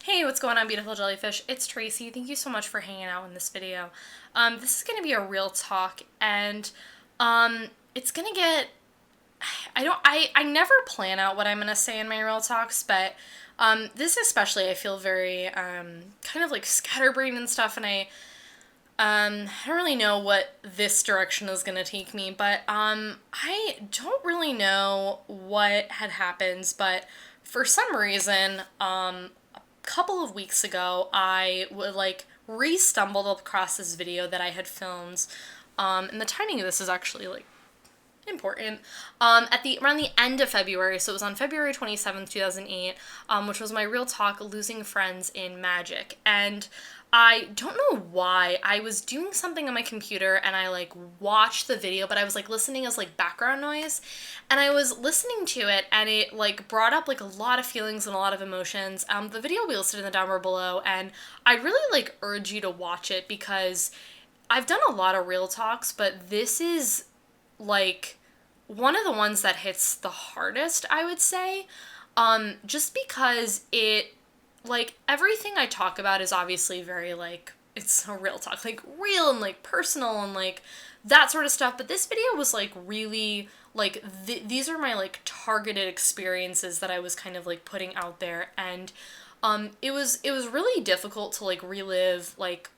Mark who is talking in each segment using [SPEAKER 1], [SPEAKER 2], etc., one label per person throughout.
[SPEAKER 1] Hey, what's going on, beautiful jellyfish? It's Tracy. Thank you so much for hanging out in this video. This is going to be a real talk, and it's going to get. I never plan out what I'm going to say in my real talks, but this especially I feel very kind of like scatterbrained and stuff, and I don't really know what this direction is going to take me, but I don't really know what had happened, but for some reason, couple of weeks ago, I would like re-stumbled across this video that I had filmed, and the timing of this is actually like important. At the around the end of February, so it was on February 27th, 2008, which was my real talk, Losing Friends in Magic. And I don't know why. I was doing something on my computer and I like watched the video, but I was like listening as like background noise. And I was listening to it and it like brought up like a lot of feelings and a lot of emotions. The video will be listed in the down bar below, and I really like urge you to watch it because I've done a lot of real talks, but this is like one of the ones that hits the hardest, I would say, just because it, like, everything I talk about is obviously very, like, it's a real talk, like, real and, like, personal and, like, that sort of stuff, but this video was, like, really, like, these are my, like, targeted experiences that I was kind of, like, putting out there, and, it was really difficult to, like, relive, like,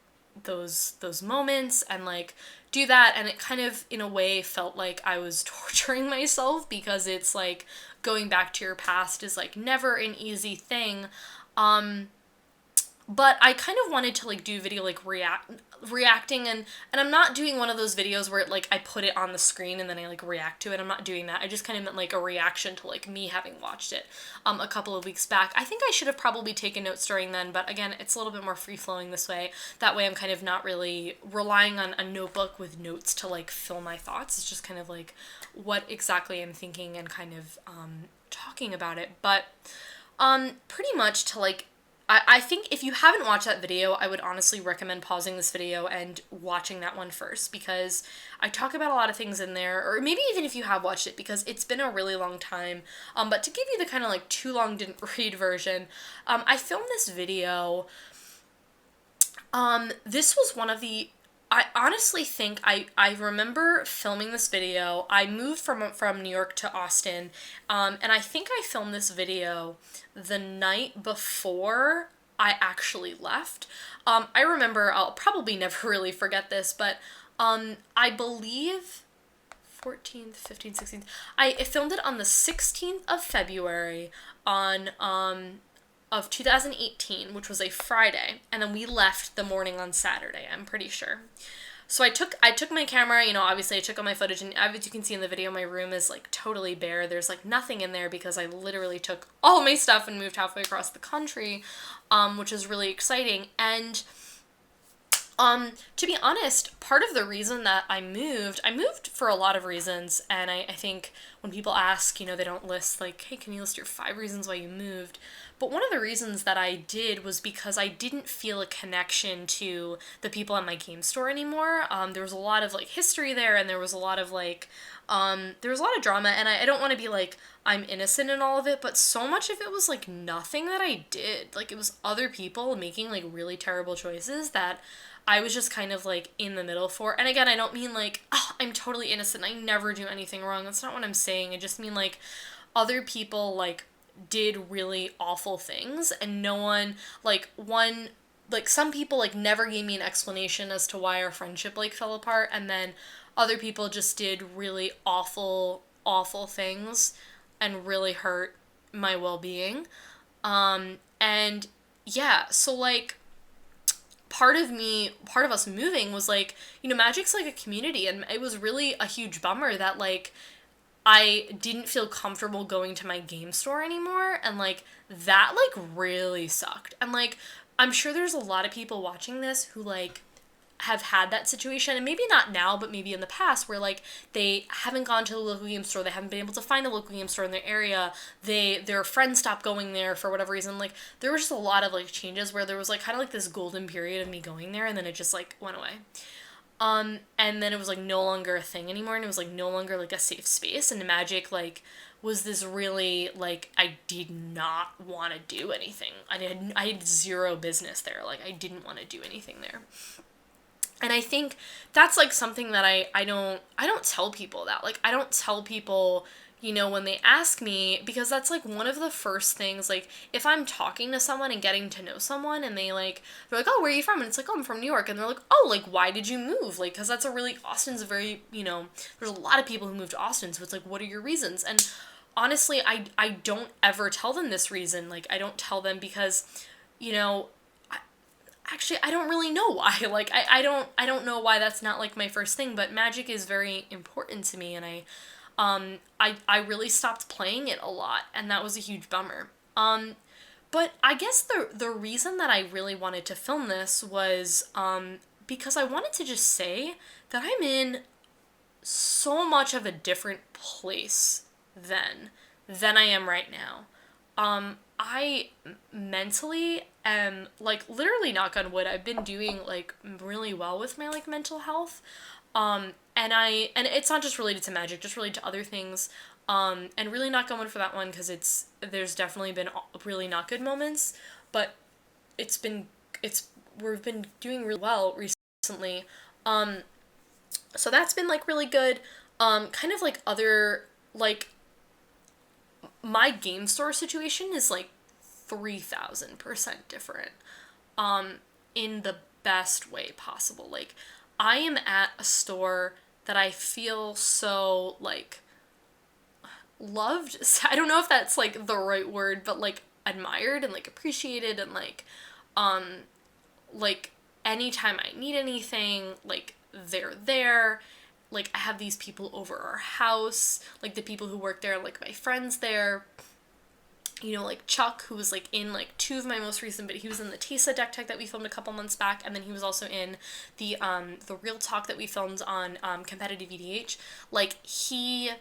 [SPEAKER 1] those moments and like do that, and it kind of in a way felt like I was torturing myself because it's like going back to your past is like never an easy thing. But I kind of wanted to like do video like reacting, and I'm not doing one of those videos where like I put it on the screen and then I like react to it. I'm not doing that. I just kind of meant like a reaction to like me having watched it a couple of weeks back. I think I should have probably taken notes during then, but again, it's a little bit more free flowing this way. That way I'm kind of not really relying on a notebook with notes to like fill my thoughts. It's just kind of like what exactly I'm thinking and kind of talking about it. But pretty much to like I think if you haven't watched that video, I would honestly recommend pausing this video and watching that one first, because I talk about a lot of things in there, or maybe even if you have watched it, because it's been a really long time. But to give you the kind of like too long didn't read version, I filmed this video. This was one of the I honestly think I remember filming this video. I moved from New York to Austin, and I think I filmed this video the night before I actually left. I remember, I'll probably never really forget this, but I believe 14th, 15th, 16th. I filmed it on the 16th of February on of 2018, which was a Friday, and then we left the morning on Saturday, I'm pretty sure. So I took my camera, you know, obviously I took all my footage, and as you can see in the video, my room is like totally bare. There's like nothing in there because I literally took all my stuff and moved halfway across the country, which is really exciting. And to be honest, part of the reason that I moved for a lot of reasons, and I think when people ask, you know, they don't list like, hey, can you list your 5 reasons why you moved? But one of the reasons that I did was because I didn't feel a connection to the people at my game store anymore. There was a lot of like history there, and there was a lot of like, there was a lot of drama, and I don't want to be like, I'm innocent in all of it, but so much of it was like nothing that I did. Like it was other people making like really terrible choices that I was just kind of like in the middle for. And again, I don't mean like, oh, I'm totally innocent, I never do anything wrong. That's not what I'm saying. I just mean like other people like did really awful things, and no one like some people like never gave me an explanation as to why our friendship like fell apart, and then other people just did really awful things and really hurt my well-being. And yeah, so like part of us moving was like, you know, Magic's like a community, and it was really a huge bummer that like I didn't feel comfortable going to my game store anymore, and like that like really sucked. And like I'm sure there's a lot of people watching this who like have had that situation, and maybe not now, but maybe in the past, where like they haven't gone to the local game store, they haven't been able to find a local game store in their area, their friends stopped going there for whatever reason. Like there was just a lot of like changes where there was like kind of like this golden period of me going there, and then it just like went away. And then it was like no longer a thing anymore, and it was like no longer like a safe space, and Magic like was this really, like, I did not want to do anything. I had zero business there. Like, I didn't want to do anything there. And I think that's, like, something that I don't tell people that. Like, I don't tell people, you know, when they ask me, because that's, like, one of the first things, like, if I'm talking to someone and getting to know someone and they're like, oh, where are you from? And it's like, oh, I'm from New York. And they're like, oh, like, why did you move? Like, because that's Austin's a very, you know, there's a lot of people who move to Austin, so it's like, what are your reasons? And honestly, I don't ever tell them this reason. Like, I don't tell them because, you know, actually, I don't really know why. Like, I don't know why that's not, like, my first thing, but magic is very important to me, and I really stopped playing it a lot, and that was a huge bummer. But I guess the reason that I really wanted to film this was, because I wanted to just say that I'm in so much of a different place than I am right now. I mentally am, like, literally, knock on wood, I've been doing, like, really well with my, like, mental health. And it's not just related to magic, just related to other things. And really not going for that one because there's definitely been really not good moments, but we've been doing really well recently. So that's been, like, really good. Kind of, like, other, like, my game store situation is, like, 3,000% different, in the best way possible. Like, I am at a store that I feel so, like, loved. I don't know if that's, like, the right word, but, like, admired and, like, appreciated, and, like, anytime I need anything, like, they're there. Like, I have these people over our house, like, the people who work there, like, my friends there, you know, like, Chuck, who was, like, in, like, 2 of my most recent, but he was in the Tesa deck tech that we filmed a couple months back, and then he was also in the Real Talk that we filmed on, Competitive EDH. Like, he's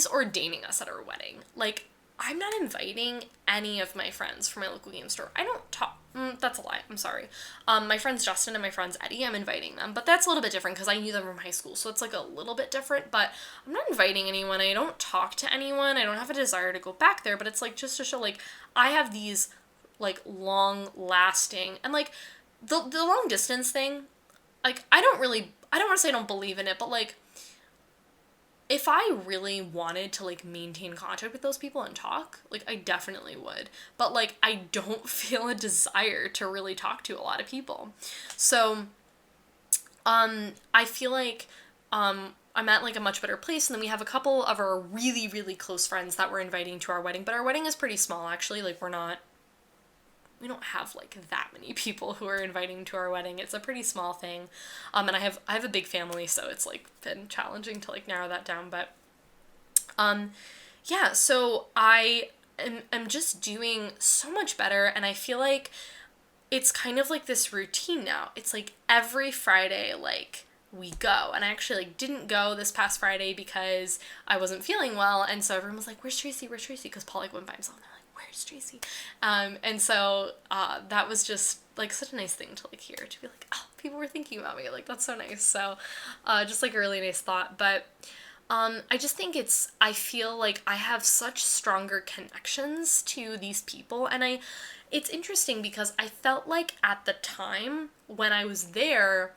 [SPEAKER 1] ordaining us at our wedding. Like, I'm not inviting any of my friends from my local game store. I don't talk. That's a lie. I'm sorry. My friends Justin and my friends Eddie, I'm inviting them. But that's a little bit different because I knew them from high school. So it's, like, a little bit different. But I'm not inviting anyone. I don't talk to anyone. I don't have a desire to go back there. But it's, like, just to show, like, I have these, like, long-lasting. And, like, the long distance thing, like, I don't want to say I don't believe in it. But, like, if I really wanted to, like, maintain contact with those people and talk, like, I definitely would. But, like, I don't feel a desire to really talk to a lot of people. So, I feel like, I'm at, like, a much better place, and then we have a couple of our really, really close friends that we're inviting to our wedding, but our wedding is pretty small, actually. Like, we don't have, like, that many people who are inviting to our wedding. It's a pretty small thing. And I have a big family, so it's, like, been challenging to, like, narrow that down. But, yeah, so I am just doing so much better, and I feel like it's kind of like this routine now. It's, like, every Friday, like, we go. And I actually, like, didn't go this past Friday because I wasn't feeling well, and so everyone was like, where's Tracy? Where's Tracy? Because Paul, like, went by himself, and they're like, where's Tracy? And so, that was just, like, such a nice thing to, like, hear, to be like, oh, people were thinking about me, like, that's so nice. So, just, like, a really nice thought. But, I just think I feel like I have such stronger connections to these people, and it's interesting because I felt like at the time when I was there,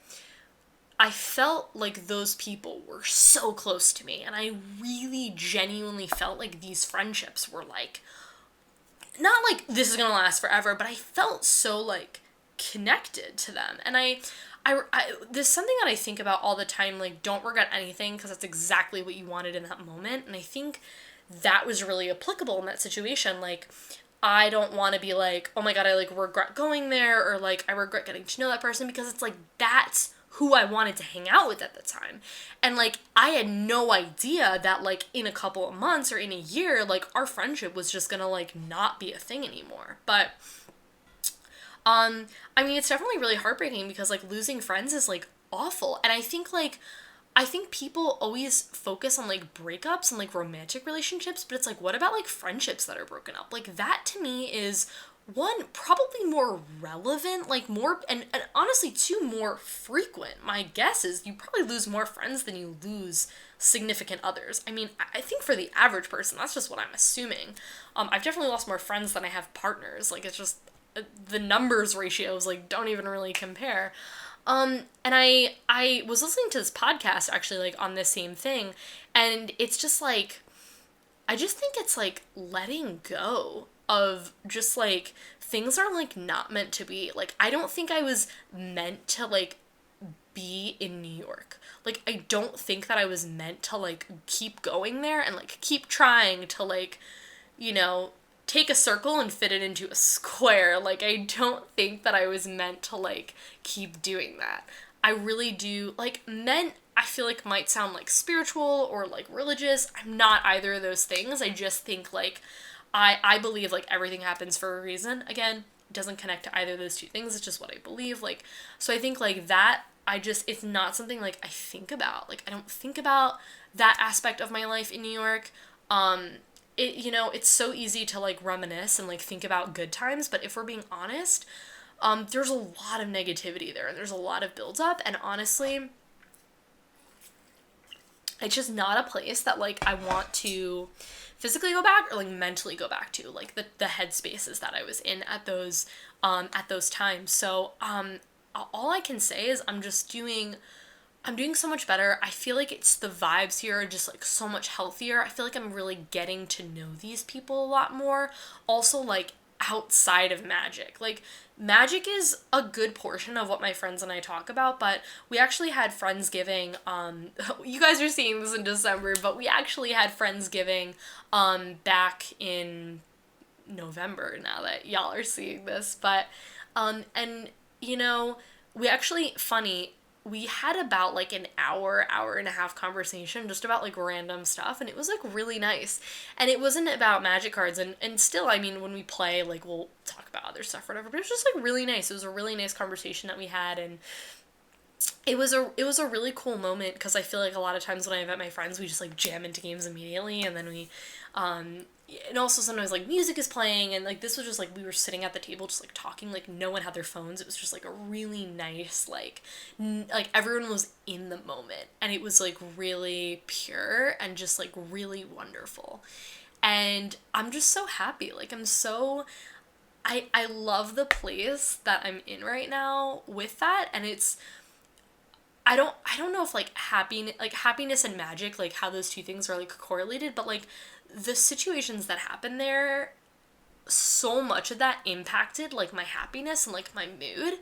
[SPEAKER 1] I felt like those people were so close to me, and I really genuinely felt like these friendships were, like, not like this is gonna last forever, but I felt so, like, connected to them. And I there's something that I think about all the time, like, don't regret anything, because that's exactly what you wanted in that moment. And I think that was really applicable in that situation. Like, I don't want to be like, oh my god, I, like, regret going there, or, like, I regret getting to know that person, because it's like, that's who I wanted to hang out with at the time. And, like, I had no idea that, like, in a couple of months or in a year, like, our friendship was just gonna, like, not be a thing anymore. But, I mean, it's definitely really heartbreaking because, like, losing friends is, like, awful. And I think people always focus on, like, breakups and, like, romantic relationships, but it's like, what about, like, friendships that are broken up? Like, that to me is one, probably more relevant, like more, and honestly, two, more frequent. My guess is you probably lose more friends than you lose significant others. I mean, I think for the average person, that's just what I'm assuming. I've definitely lost more friends than I have partners. Like, it's just, the numbers ratios, like, don't even really compare. And I was listening to this podcast actually, like, on this same thing, and it's just like, I just think it's like letting go of just like things are like not meant to be. Like, I don't think I was meant to like be in New York. Like, I don't think that I was meant to like keep going there and like keep trying to like, you know, take a circle and fit it into a square. Like, I don't think that I was meant to like keep doing that. I really do like meant, I feel like might sound like spiritual or like religious. I'm not either of those things. I just think like I believe like everything happens for a reason. Again, it doesn't connect to either of those two things. It's just what I believe. Like, so I think like that, I just, it's not something like I think about. Like, I don't think about that aspect of my life in New York. It, you know, it's so easy to like reminisce and like think about good times, but if we're being honest, there's a lot of negativity there and there's a lot of buildup, and honestly, it's just not a place that like I want to physically go back or like mentally go back to, like the headspaces that I was in at those times. So all I can say is I'm doing so much better. I feel like it's the vibes here are just like so much healthier. I feel like I'm really getting to know these people a lot more. Also, like outside of magic. Like, magic is a good portion of what my friends and I talk about, but we actually had Friendsgiving. You guys are seeing this in December, but we actually had Friendsgiving back in November now that y'all are seeing this. But and you know, we actually, funny, we had about like an hour and a half conversation just about like random stuff, and it was like really nice. And it wasn't about magic cards, and still, I mean, when we play, like, we'll talk about other stuff or whatever, but it was just like really nice. It was a really nice conversation that we had, and it was a really cool moment because I feel like a lot of times when I invite my friends, we just like jam into games immediately, and then we and also sometimes like music is playing, and like this was just like we were sitting at the table just like talking, like no one had their phones. It was just like a really nice like like everyone was in the moment, and it was like really pure and just like really wonderful. And I'm just so happy. Like, I'm so, I love the place that I'm in right now with that, and it's, I don't know if like happiness and magic, like how those two things are like correlated, but like the situations that happen there, so much of that impacted like my happiness and like my mood.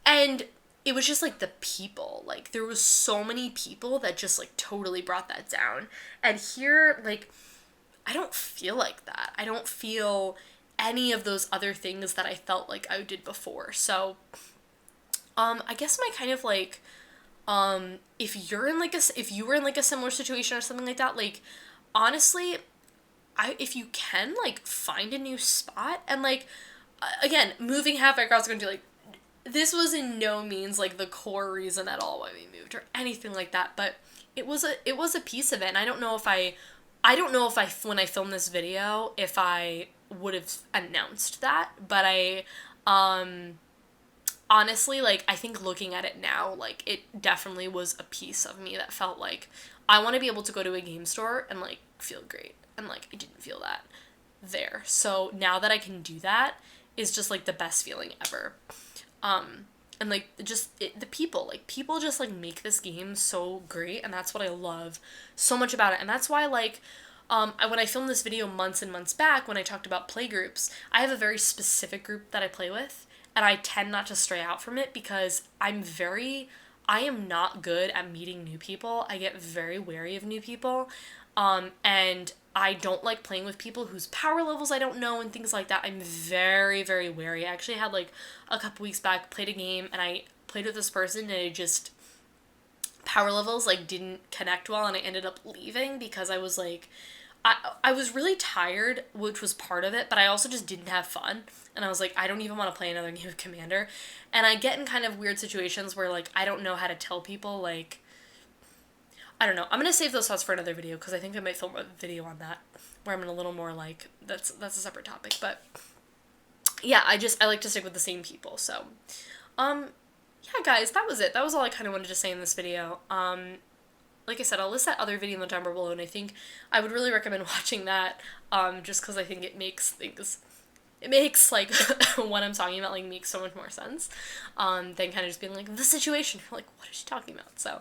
[SPEAKER 1] And it was just like the people, like there was so many people that just like totally brought that down. And here, like, I don't feel like that. I don't feel any of those other things that I felt like I did before. So I guess my kind of like, if you're in like a, if you were in like a similar situation or something like that, like, honestly, if you can, like, find a new spot, and like, again, moving halfway across the country, like, this was in no means like the core reason at all why we moved or anything like that, but it was a piece of it. And I don't know if I, when I filmed this video, if I would have announced that, but I honestly, like, I think looking at it now, like, it definitely was a piece of me that felt like I want to be able to go to a game store and like feel great, and like I didn't feel that there. So now that I can do that is just like the best feeling ever. And like just the people, like, people just like make this game so great, and that's what I love so much about it. And that's why, like, when I filmed this video months and months back, when I talked about play groups, I have a very specific group that I play with, and I tend not to stray out from it because I am not good at meeting new people. I get very wary of new people. And I don't like playing with people whose power levels I don't know and things like that. I'm very, very wary. I actually had like a couple weeks back, played a game, and I played with this person, and it just, power levels like didn't connect well, and I ended up leaving because I was like, I was really tired, which was part of it, but I also just didn't have fun. And I was like, I don't even want to play another game of Commander. And I get in kind of weird situations where like I don't know how to tell people, like, I don't know. I'm gonna save those thoughts for another video because I think I might film a video on that where I'm in a little more like, that's a separate topic. But yeah, I like to stick with the same people. So, um, yeah, guys, that was it. That was all I kind of wanted to say in this video. Like I said, I'll list that other video in the down below, and I think I would really recommend watching that, just because I think it makes like what I'm talking about like makes so much more sense, than kind of just being like the situation. You're like, what is she talking about? So,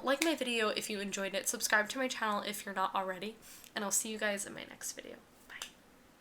[SPEAKER 1] like my video if you enjoyed it, subscribe to my channel if you're not already, and I'll see you guys in my next video.